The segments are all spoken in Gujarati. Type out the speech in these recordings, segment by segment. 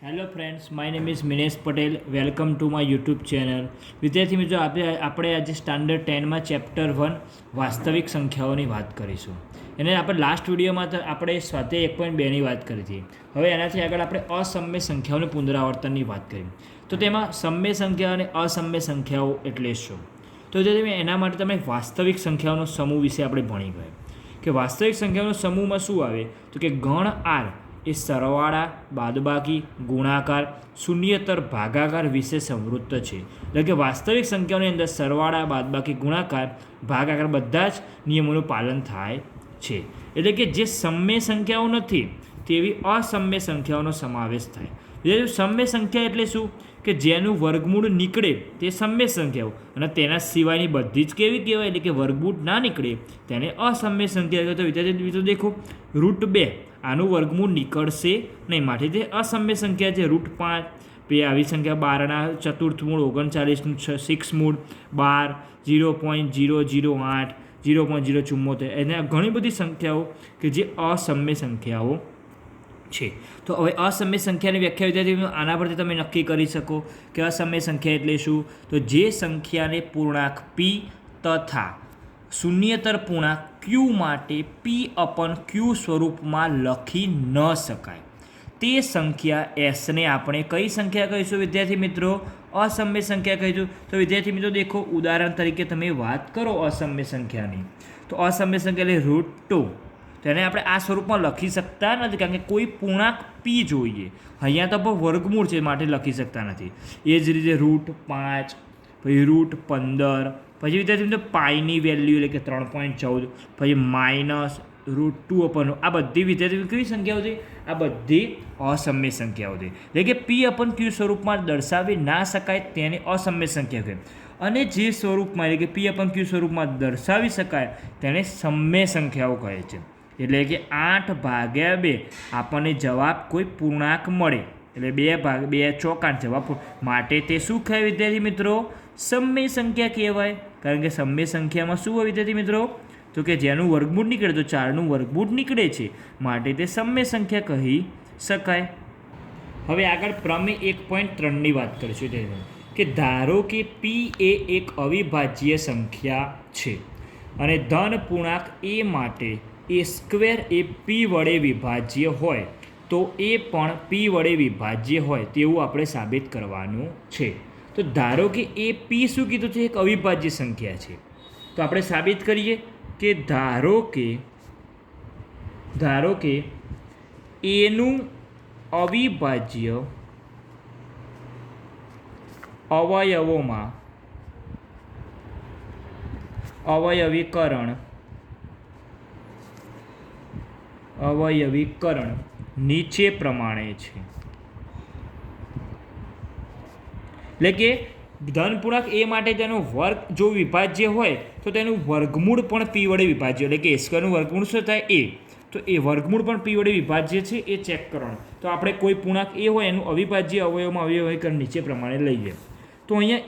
Hello friends, my name is Minesh Patel. Welcome to my YouTube channel. વિદ્યાર્થી મિત્રો, આપણે આજે સ્ટાન્ડર્ડ 10માં ચેપ્ટર 1 વાસ્તવિક સંખ્યાઓની વાત કરીશું. એને આપણે લાસ્ટ વિડીયોમાં તો આપણે સ્વાધ્યાય 1.2ની વાત કરી હતી. હવે એનાથી આગળ આપણે અસમ્ય સંખ્યાઓની પુનરાવર્તનની વાત કરી. તો તેમાં સમય સંખ્યા અને અસમ્ય સંખ્યાઓ એટલે શું? તો જે એના માટે તમે વાસ્તવિક સંખ્યાઓનો સમૂહ વિશે આપણે ભણી ગયા કે વાસ્તવિક સંખ્યાઓનો સમૂહમાં શું આવે તો કે ગણ આર એ સરવાળા, બાદબાકી, ગુણાકાર, શૂન્યતર, ભાગાકાર વિશે સમૃદ્ધ છે. એટલે કે વાસ્તવિક સંખ્યાઓની અંદર સરવાળા, બાદબાકી, ગુણાકાર, ભાગાકાર બધા જ નિયમોનું પાલન થાય છે. એટલે કે જે સમય સંખ્યાઓ નથી તેવી અસમ્ય સંખ્યાઓનો સમાવેશ થાય. સમય સંખ્યા એટલે શું કે જેનું વર્ગમૂળ નીકળે તે સમય સંખ્યાઓ અને તેના સિવાયની બધી જ કેવી કહેવાય એટલે કે વર્ગમૂળ ના નીકળે તેને અસમ્ય સંખ્યા. તો વિદ્યાર્થી મિત્રો દેખો, √2 આનું વર્ગમૂળ નીકળશે નહીં, માટે તે અસમ્ય સંખ્યા છે. √5 પછી આવી સંખ્યા 12ના ચતુર્થ મૂળ, 39નું 6 મૂળ, 12, 0.008, 0.074, એને ઘણી બધી સંખ્યાઓ કે જે અસમ્ય સંખ્યાઓ છે. તો હવે અસમ્ય સંખ્યાની વ્યાખ્યા વિદ્યાર્થી આના પરથી તમે નક્કી કરી શકો કે અસમ્ય સંખ્યા એટલે શું? તો જે સંખ્યાને પૂર્ણાંક p તથા શૂન્યતર પૂર્ણાંક q માટે p/q સ્વરૂપમાં લખી ન શકાય તે સંખ્યા sને આપણે કઈ સંખ્યા કહીશું વિદ્યાર્થી મિત્રો? અસમ્ય સંખ્યા કહીશું. તો વિદ્યાર્થી મિત્રો દેખો, ઉદાહરણ તરીકે તમે વાત કરો અસમ્ય સંખ્યાની, તો અસમ્ય સંખ્યા એટલે √2, તેને આપણે આ સ્વરૂપમાં લખી શકતા નથી કારણ કે કોઈ પૂર્ણાંક p જોઈએ. અહીંયા તો પણ વર્ગમૂળ છે માટે લખી શકતા નથી. એ જ રીતે √5, પછી √15, પછી વિદ્યાર્થી મિત્રો પાઈની વેલ્યુ એટલે કે 3.14, પછી -√2 આ બધી વિદ્યાર્થી કેવી સંખ્યાઓ છે? આ બધી અસમ્ય સંખ્યાઓ છે. એટલે કે p/q સ્વરૂપમાં દર્શાવી ના શકાય તેને અસમ્ય સંખ્યા કહે. અને જે સ્વરૂપમાં એટલે કે p/q સ્વરૂપમાં દર્શાવી શકાય તેને સમય સંખ્યાઓ કહે છે. એટલે કે 8/2 આપણને જવાબ કોઈ પૂર્ણાંક મળે એટલે 2 ચોક 8 જવાબ માટે તે શું કહેવાય વિદ્યાર્થી મિત્રો? સમય સંખ્યા કહેવાય. કારણ કે સમય સંખ્યામાં શું હોય વિદ્યાર્થી મિત્રો? તો કે જેનું વર્ગમૂળ નીકળે તો 4નું વર્ગમૂળ નીકળે છે માટે તે સમય સંખ્યા કહી શકાય. હવે આગળ પ્રમેય 1.3ની વાત કરીશું કે ધારો કે p એ એક અવિભાજ્ય સંખ્યા છે અને ધન પૂર્ણાંક a માટે a² એ p વડે વિભાજ્ય હોય તો એ પણ p વડે વિભાજ્ય હોય તેવું આપણે સાબિત કરવાનું છે. તો ધારો કે એ p શું કીધું છે? એક અવિભાજ્ય સંખ્યા છે. તો આપણે સાબિત કરીએ કે ધારો કે એનું અવિભાજ્ય અવયવોમાં અવયવીકરણ નીચે પ્રમાણે છે. એટલે કે ધન પૂર્ણાંક એ માટે તેનો વર્ગ જો વિભાજ્ય હોય તો તેનું વર્ગમૂળ પણ p વડે વિભાજ્ય, એટલે કે a²નું વર્ગમૂળ શું થાય? a. તો એ વર્ગમૂળ પણ p વડે વિભાજ્ય છે એ ચેક કરવાનું. તો આપણે કોઈ પૂર્ણાંક એ હોય એનું અવિભાજ્ય અવયવમાં અવયવીકરણ નીચે પ્રમાણે લઈએ. તો અહીંયા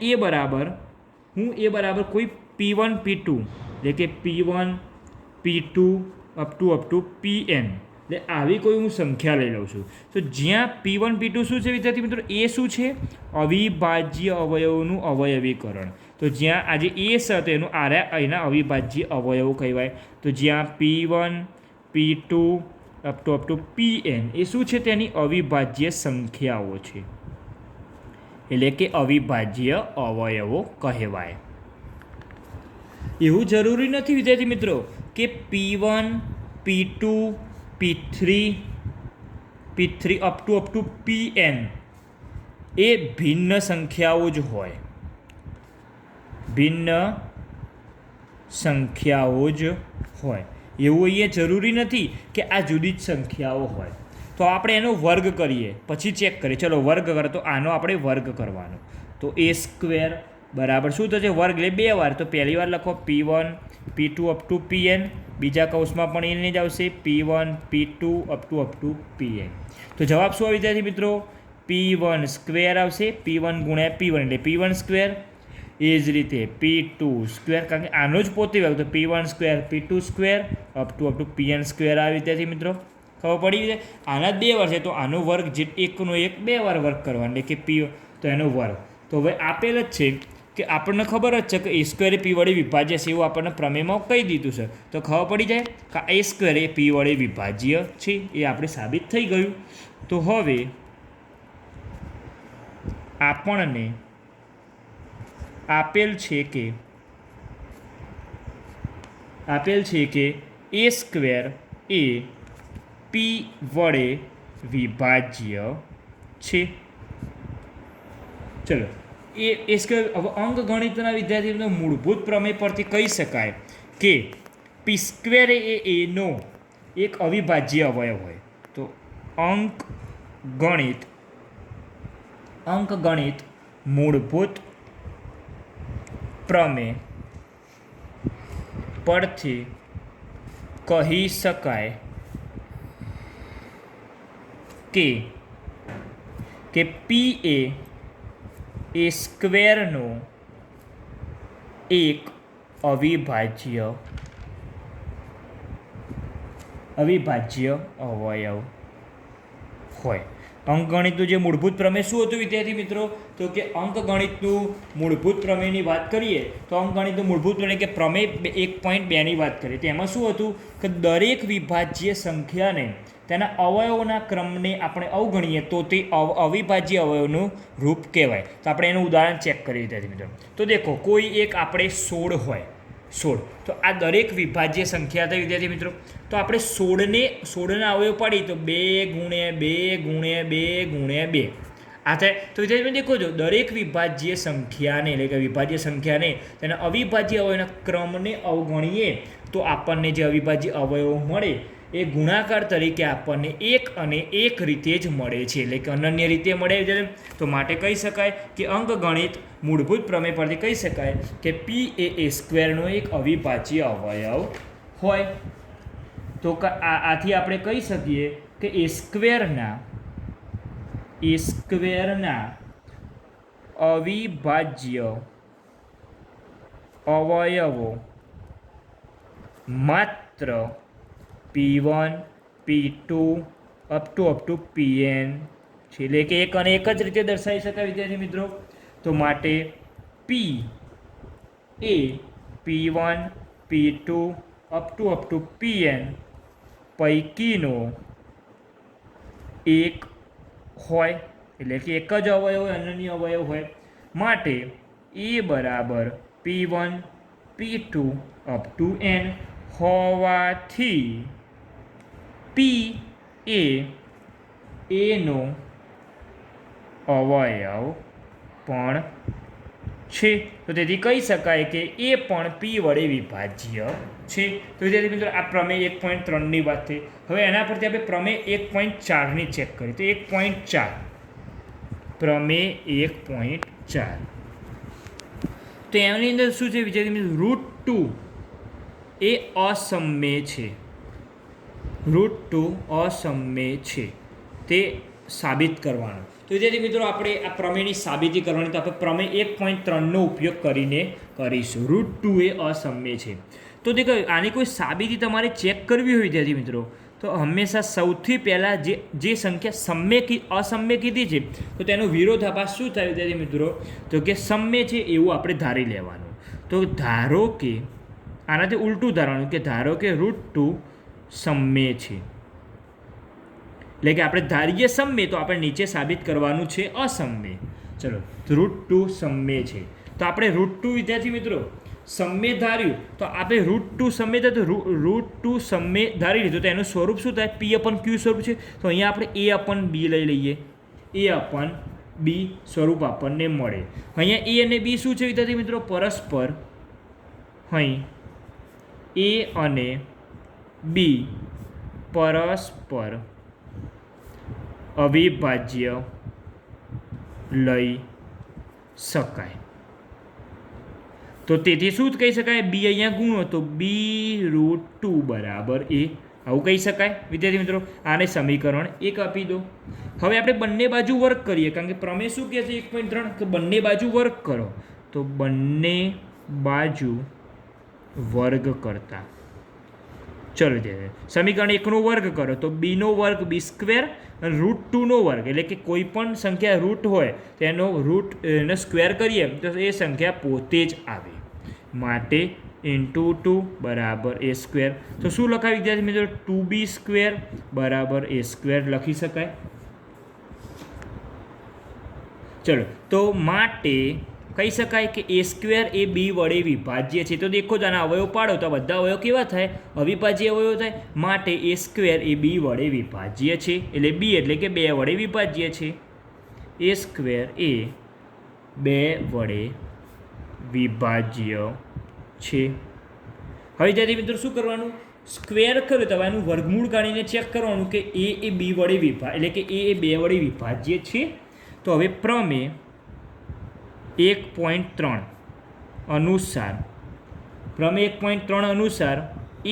a બરાબર કોઈ p1 p2 એટલે કે p1 p2 up to pn એટલે આવી કોઈ હું સંખ્યા લઈ લઉં છું. તો જ્યાં p1 p2 શું છે વિદ્યાર્થી મિત્રો? એ શું છે? અવિભાજ્ય અવયવનું અવયવીકરણ. તો જ્યાં આજે એ છે તો એનું એના અવિભાજ્ય અવયવો કહેવાય. તો જ્યાં p1 p2 up to pn એ શું છે? તેની અવિભાજ્ય સંખ્યાઓ છે એટલે કે અવિભાજ્ય અવયવો કહેવાય. એવું જરૂરી નથી વિદ્યાર્થી મિત્રો કે p1 p2 p3 up to pn એ ભિન્ન સંખ્યાઓ જ હોય. એવું અહીંયા જરૂરી નથી કે આ જુદી જ સંખ્યાઓ હોય. તો આપણે એનો વર્ગ કરીએ પછી ચેક કરીએ. ચલો વર્ગ કરે તો આનો આપણે વર્ગ કરવાનો. તો a² બરાબર શું થશે? વર્ગ એટલે 2 વાર. તો પહેલી વાર લખો p1 p2 up to pn, બીજા કૌંસમાં પણ એને જ આવશે p1 p2 up to pn. તો જવાબ શું આવે વિદ્યાર્થી મિત્રો? p1² આવશે. p1 ગુણ્યા p1 એટલે p1². એ જ રીતે p2², કારણ કે આનો જ પોતે વર્ગ તો p1² p2² up to pn² આવે વિદ્યાર્થી મિત્રો. ખબર પડી જાય. આના 2 વાર છે તો આનો વર્ગ જે 1નો 1 2 વાર વર્ગ કરવાનો એટલે કે પી તો એનો વર્ગ. તો હવે આપેલ જ છે કે આપણને ખબર જ છે કે એ સ્ક્વેર એ પી વડે વિભાજ્ય છે એવું આપણને પ્રમેયમાં કહી દીધું છે. તો ખબર પડી જાય કે એ સ્ક્વેર એ પી વડે વિભાજ્ય છે, એ આપણે સાબિત થઈ ગયું. તો હવે આપણને આપેલ છે કે એ સ્ક્વેર એ પી વડે વિભાજ્ય છે. ચલો એ સ્ક્વેર. હવે અંકગણિતના વિદ્યાર્થીઓનો મૂળભૂત પ્રમેય પરથી કહી શકાય કે પી સ્ક્વેર એ એનો એક અવિભાજ્ય અવયવ હોય. તો અંકગણિત મૂળભૂત પ્રમેય પરથી કહી શકાય કે પી એ સ્ક્વેરનો એક અવિભાજ્ય અવયવ હોય. અંકગણિતનું જે મૂળભૂત પ્રમેય શું હતું વિદ્યાર્થી મિત્રો? તો કે અંકગણિતનું મૂળભૂત પ્રમેયની વાત કરીએ તો અંકગણિતનું મૂળભૂત પ્રમેય કે પ્રમેય 1.2ની વાત કરીએ તો એમાં શું હતું કે દરેક વિભાજ્ય સંખ્યાને તેના અવયવોના ક્રમને આપણે અવગણીએ તો તે અવિભાજ્ય અવયવનું રૂપ કહેવાય. તો આપણે એનું ઉદાહરણ ચેક કરીએ વિદ્યાર્થી મિત્રો. તો દેખો કોઈ એક આપણે 16 હોય, 16. તો આ દરેક વિભાજ્ય સંખ્યા થઈ વિદ્યાર્થી મિત્રો. તો આપણે 16ના અવયવ પાડીએ તો 2 ગુણ્યા 2 ગુણ્યા 2 ગુણ્યા 2 આ થાય. તો વિદ્યાર્થી મિત્રો દેખો છો દરેક વિભાજ્ય સંખ્યાને એટલે કે વિભાજ્ય સંખ્યાને તેના અવિભાજ્ય અવયવના ક્રમને અવગણીએ તો આપણને જે અવિભાજ્ય અવયવો મળે એ ગુણાકાર તરીકે આપણને 1 અને 1 રીતે જ મળે છે, એટલે કે અનન્ય રીતે મળે છે. તો માટે કહી શકાય કે અંકગણિત મૂળભૂત પ્રમેય પરથી કહી શકાય કે પી એ સ્ક્વેરનો એક અવિભાજ્ય અવયવ હોય. તો આથી આપણે કહી શકીએ કે એ સ્ક્વેરના અવિભાજ્ય અવયવો માત્ર P1 P2 up to Pn છે, એટલે કે એક અને એક જ રીતે દર્શાવી શકાય વિદ્યાર્થી મિત્રો. તો માટે P A P1 P2 up to Pn પૈકીનો એક હોય, એટલે કે એક જ અવયવ હોય, અનન્ય અવયવ હોય. માટે એ બરાબર P1 P2 up to n હોવાથી P એ એનો અવયવ પણ છે. તો તેથી કહી શકાય કે એ પણ P વડે વિભાજ્ય છે. તો વિદ્યાર્થી મિત્રો આ પ્રમેય 1.3ની વાત થઈ. હવે એના પરથી આપણે પ્રમેય 1.4ની ચેક કરીએ. તો 1.4 પ્રમેય 1.4 તો એની અંદર શું છે વિદ્યાર્થી મિત્રો? √2 એ અસમ્ય છે. √2 અસમ્ય છે તે સાબિત કરવાનું. તો વિદ્યાર્થી મિત્રો આપણે આ પ્રમેયની સાબિતી કરવાની તો આપણે પ્રમેય 1.3નો ઉપયોગ કરીને કરીશું. √2 એ અસમ્ય છે. તો દેખો આની કોઈ સાબિતી તમારે ચેક કરવી હોય વિદ્યાર્થી મિત્રો તો હંમેશા સૌથી પહેલાં જે સંખ્યા અસમ્ય કીધી છે તો તેનો વિરોધાભાસ શું થાય વિદ્યાર્થી મિત્રો? તો કે સમ્ય છે એવું આપણે ધારી લેવાનું. તો ધારો કે આનાથી ઉલટું ધારવાનું કે ધારો કે √2 સમ્ય છે, એટલે કે આપણે ધારીએ સમ્ય તો આપણે નીચે સાબિત કરવાનું છે અસમ્ય. ચલો √2 સમ્ય છે તો આપણે √2 વિદ્યાર્થી મિત્રો સમ્ય ધાર્યું તો આપણે √2 સમ્ય થાય તો √2 સમ્ય ધારી લીધું તો એનું સ્વરૂપ શું થાય? P/Q સ્વરૂપ છે. તો અહીંયા આપણે A/B લઈ લઈએ. A/B સ્વરૂપ આપણને મળે. અહીંયા A અને B શું છે વિદ્યાર્થી મિત્રો? પરસ્પર. અહીં A અને B પરસ્પર અવિભાજ્ય લઈ શકાય. તો તેથી શું કહી શકાય? B અહીંયા ગુણો તો B√2 બરાબર A આવું કહી શકાય વિદ્યાર્થી મિત્રો. આને સમીકરણ 1 આપી દો. હવે આપણે બંને બાજુ વર્ક કરીએ કારણ કે પ્રમેય શું કહે છે 1.3 કે બંને બાજુ વર્ક કરો. તો બંને બાજુ વર્ગ કરતા ચલો વિદ્યાર્થી સમીકરણ 1નો વર્ગ કરો તો બીનો વર્ગ બી સ્ક્વેર અને √2નો વર્ગ એટલે કે કોઈ પણ સંખ્યા રૂટ હોય તો એનો સ્ક્વેર કરીએ તો એ સંખ્યા પોતે જ આવે માટે ઇન્ટુ 2 બરાબર એ સ્ક્વેર. તો શું લખાય વિદ્યાર્થી મિત્રો? 2b સ્ક્વેર બરાબર એ સ્ક્વેર લખી શકાય. ચલો તો માટે કહી શકાય કે એ સ્ક્વેર એ બી વડે વિભાજ્ય છે. તો દેખો જ આના અવયવ પાડો તો બધા અવયવ કેવા થાય? અવિભાજ્ય અવયવ થાય. માટે એ સ્ક્વેર એ બી વડે વિભાજ્ય છે એટલે બી એટલે કે 2 વડે વિભાજ્ય છે. એ સ્ક્વેર એ 2 વડે વિભાજ્ય છે. હવે ત્યાંથી મિત્રો શું કરવાનું? સ્ક્વેર કર્યો તો એનું વર્ગમૂળ કાઢીને ચેક કરવાનું કે એ બી વડે એટલે કે એ 2 વડે વિભાજ્ય છે. તો હવે પ્રમેય 1.3 અનુસાર પ્રમેય 1.3 અનુસાર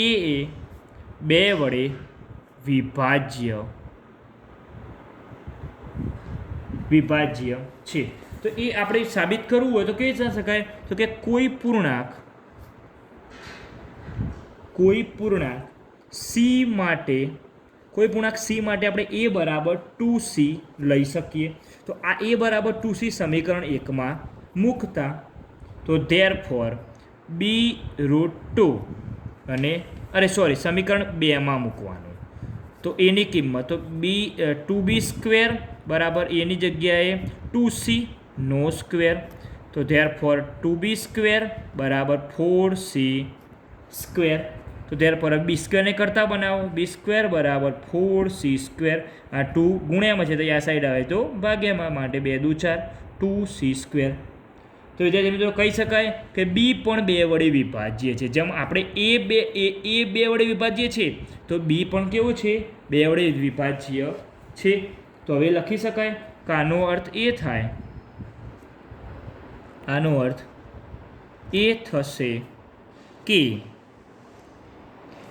એ 2 વડે વિભાજ્ય છે. તો એ આપણે સાબિત કરવું હોય તો કેવી રીતે શકાય? તો કે કોઈ પૂર્ણાંક સી માટે આપણે a બરાબર 2c લઈ શકીએ. તો આ a બરાબર 2c સમીકરણ 1માં મૂકતા તો ધેરફોર b√2 અને સમીકરણ 2માં મૂકવાનું તો એની કિંમત તો 2b સ્ક્વેર બરાબર એની જગ્યાએ 2c નો સ્ક્વેર. તો ધેરફોર 2b સ્ક્વેર બરાબર 4c સ્ક્વેર. તો ધેરફોર બી સ્ક્વેરને કરતા બનાવો. બી સ્ક્વેર બરાબર 4c સ્ક્વેર. આ 2 ગુણ્યામાં છે તો આ સાઈડ આવે તો ભાગ્યામાં માટે 2 દુ 4 2c સ્ક્વેર. તો વિદ્યાર્થી મિત્રો કહી શકાય કે બી પણ 2 વડે વિભાજ્ય છે. જેમ આપણે એ 2 વડે વિભાજ્ય છે તો બી પણ કેવું છે? 2 વડે વિભાજ્ય છે. તો હવે લખી શકાય કે આનો અર્થ એ થશે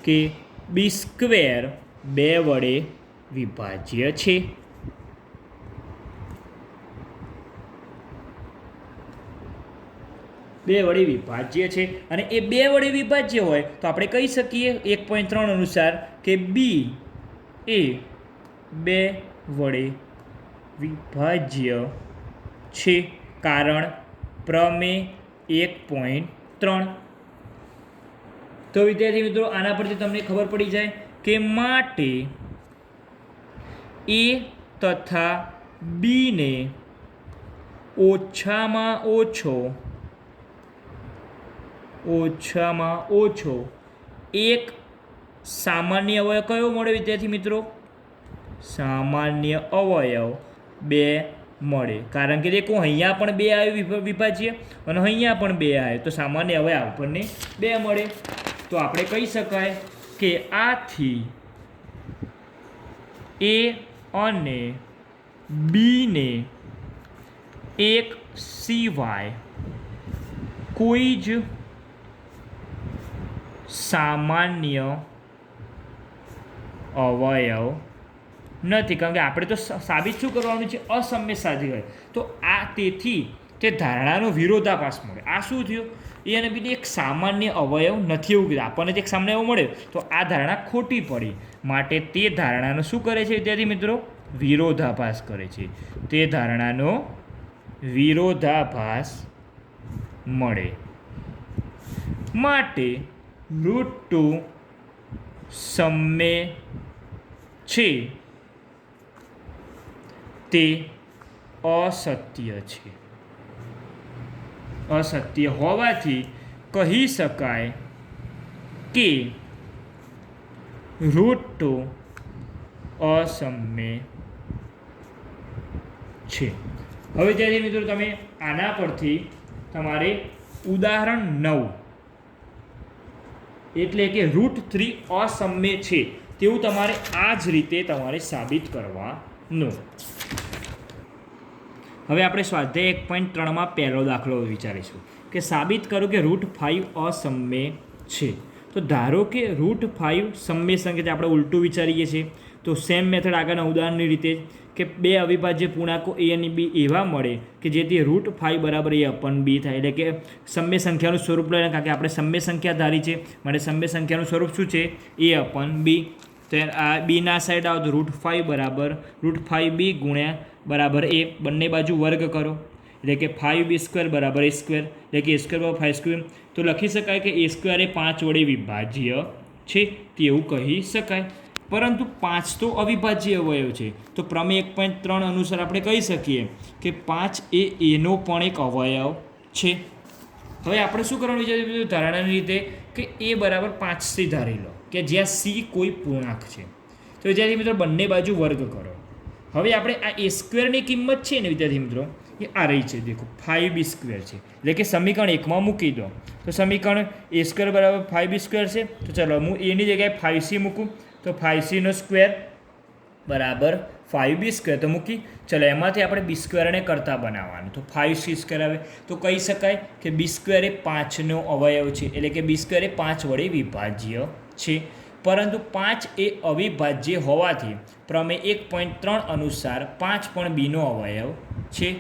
કે બી સ્ક્વેર 2 વડે વિભાજ્ય છે. અને એ 2 વડે વિભાજ્ય હોય તો આપણે કહી શકીએ 1.3 અનુસાર કે બી એ 2 વડે વિભાજ્ય છે. કારણ પ્રમેય 1.3. તો વિદ્યાર્થી મિત્રો આના પરથી તમને ખબર પડી જાય કે માટે એ તથા બીને ઓછામાં ઓછો એક સામાન્ય અવયવ કયો મળે વિદ્યાર્થી મિત્રો? સામાન્ય અવયવ 2 મળે. કારણ કે દેખો અહીંયા પણ 2 આવે વિભાજ્ય અને અહીંયા પણ 2 આવે તો સામાન્ય અવયવ આપણને 2 મળે. તો આપણે કહી શકાય કે આથી એ અને બીને એક સિવાય કોઈ જ સામાન્ય અવયવ નથી. કારણ કે આપણે તો સાબિત શું કરવાનું છે? અસમ્ય સાધી હોય તો તેથી તે ધારણાનો વિરોધાભાસ મળે. આ શું થયું? એ અને બીજી એક સામાન્ય અવયવ નથી એવું કીધું. આપણને એક સામાન્ય અવયવ મળે તો આ ધારણા ખોટી પડી. માટે તે ધારણાનો શું કરે છે વિદ્યાર્થી મિત્રો? વિરોધાભાસ કરે છે. તે ધારણાનો વિરોધાભાસ મળે. માટે √2 સમ્ય છે તે અસત્ય હોવાથી કહી શકાય કે √2 અસમ્ય છે. હવે જ્યારે મિત્રો તમે આના પરથી તમારે ઉદાહરણ 9 એટલે કે √3 અસમ્ય છે તેવું તમારે આ જ રીતે તમારે સાબિત કરવાનું. હવે આપણે સ્વાધ્યાય 1.3માં પહેલો દાખલો વિચારીશું કે સાબિત કરો કે √5 અસમ્ય છે. તો ધારો કે √5 સમ્ય સંખ્યા આપણે ઉલટું વિચારીએ છીએ. તો સેમ મેથડ આગળના ઉદાહરણની રીતે કે બે અવિભાજ્ય પૂર્ણાંકો એ અને બી એવા મળે કે જેથી √5 બરાબર a અપન બી થાય, એટલે કે સમય સંખ્યાનું સ્વરૂપ લઈને, કારણ કે આપણે સમય સંખ્યા ધારી છે માટે સમય સંખ્યાનું સ્વરૂપ શું છે a અપન બી. તો આ બીના સાઈડ આવો તો √5 બરાબર √5b ગુણ્યા બરાબર a, બંને બાજુ વર્ગ કરો એટલે કે 5b² બરાબર a², એટલે કે a² બરાબર 5². તો લખી શકાય કે a² એ 5 વડે વિભાજ્ય છે તેવું કહી શકાય. પરંતુ 5 તો અવિભાજ્ય અવયવ છે, તો પ્રમેય 1.3 અનુસાર આપણે કહી શકીએ કે 5 એ એનો પણ એક અવયવ છે. હવે આપણે શું કરવાનું વિચાર્યું ધારણાની રીતે કે a બરાબર 5c ધારી લો કે જ્યાં c કોઈ પૂર્ણાંક છે. તો વિદ્યાર્થી મિત્રો બંને બાજુ વર્ગ કરો. હવે આપણે આ a² ની કિંમત છે ને વિદ્યાર્થી મિત્રો એ આ રહી છે, દેખો 5b² છે, એટલે કે સમીકરણ 1માં મૂકી દો. તો સમીકરણ a² બરાબર 5b² છે. તો ચલો હું એની જગ્યાએ 5c મૂકું, તો 5c² બરાબર 5b² તો મૂકી. ચલો એમાંથી આપણે b² ને કરતા બનાવવાનું, તો 5c² આવે. તો કહી શકાય કે b² એ 5નો અવયવ છે, એટલે કે b² એ 5 વડે વિભાજ્ય છે. પરંતુ 5 એ અવિભાજ્ય હોવાથી પ્રમેય 1.3 અનુસાર 5 પણ બીનો અવયવ છે.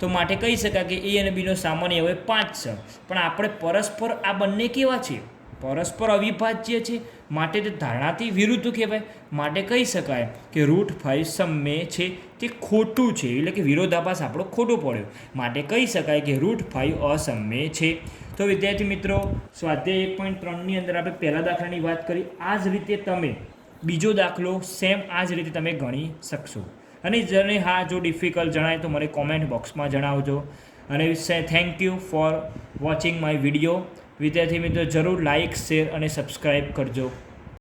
તો માટે કહી શકાય કે a અને બીનો સામાન્ય અવયવ 5 છે. પણ આપણે પરસ્પર આ બંને કેવા છે? પરસ્પર અવિભાજ્ય છે, માટે તે ધારણાથી વિરુદ્ધ કહેવાય. માટે કહી શકાય કે √5 સમય છે તે ખોટું છે, એટલે કે વિરોધાભાસ આપણો ખોટો પડ્યો. માટે કહી શકાય કે √5 અસમય છે. તો વિદ્યાર્થી મિત્રો, સ્વાધ્યાય 1.3ની અંદર આપણે પહેલા દાખલાની વાત કરી. આ જ રીતે તમે બીજો દાખલો સેમ આ જ રીતે તમે ગણી શકશો. અને જેને હા જો ડિફિકલ્ટ જણાય તો મને કોમેન્ટ બોક્સમાં જણાવજો. અને thank you for watching my video. વિદ્યાર્થી મિત્રો જરૂર લાઇક, શેર અને સબસ્ક્રાઈબ કરજો.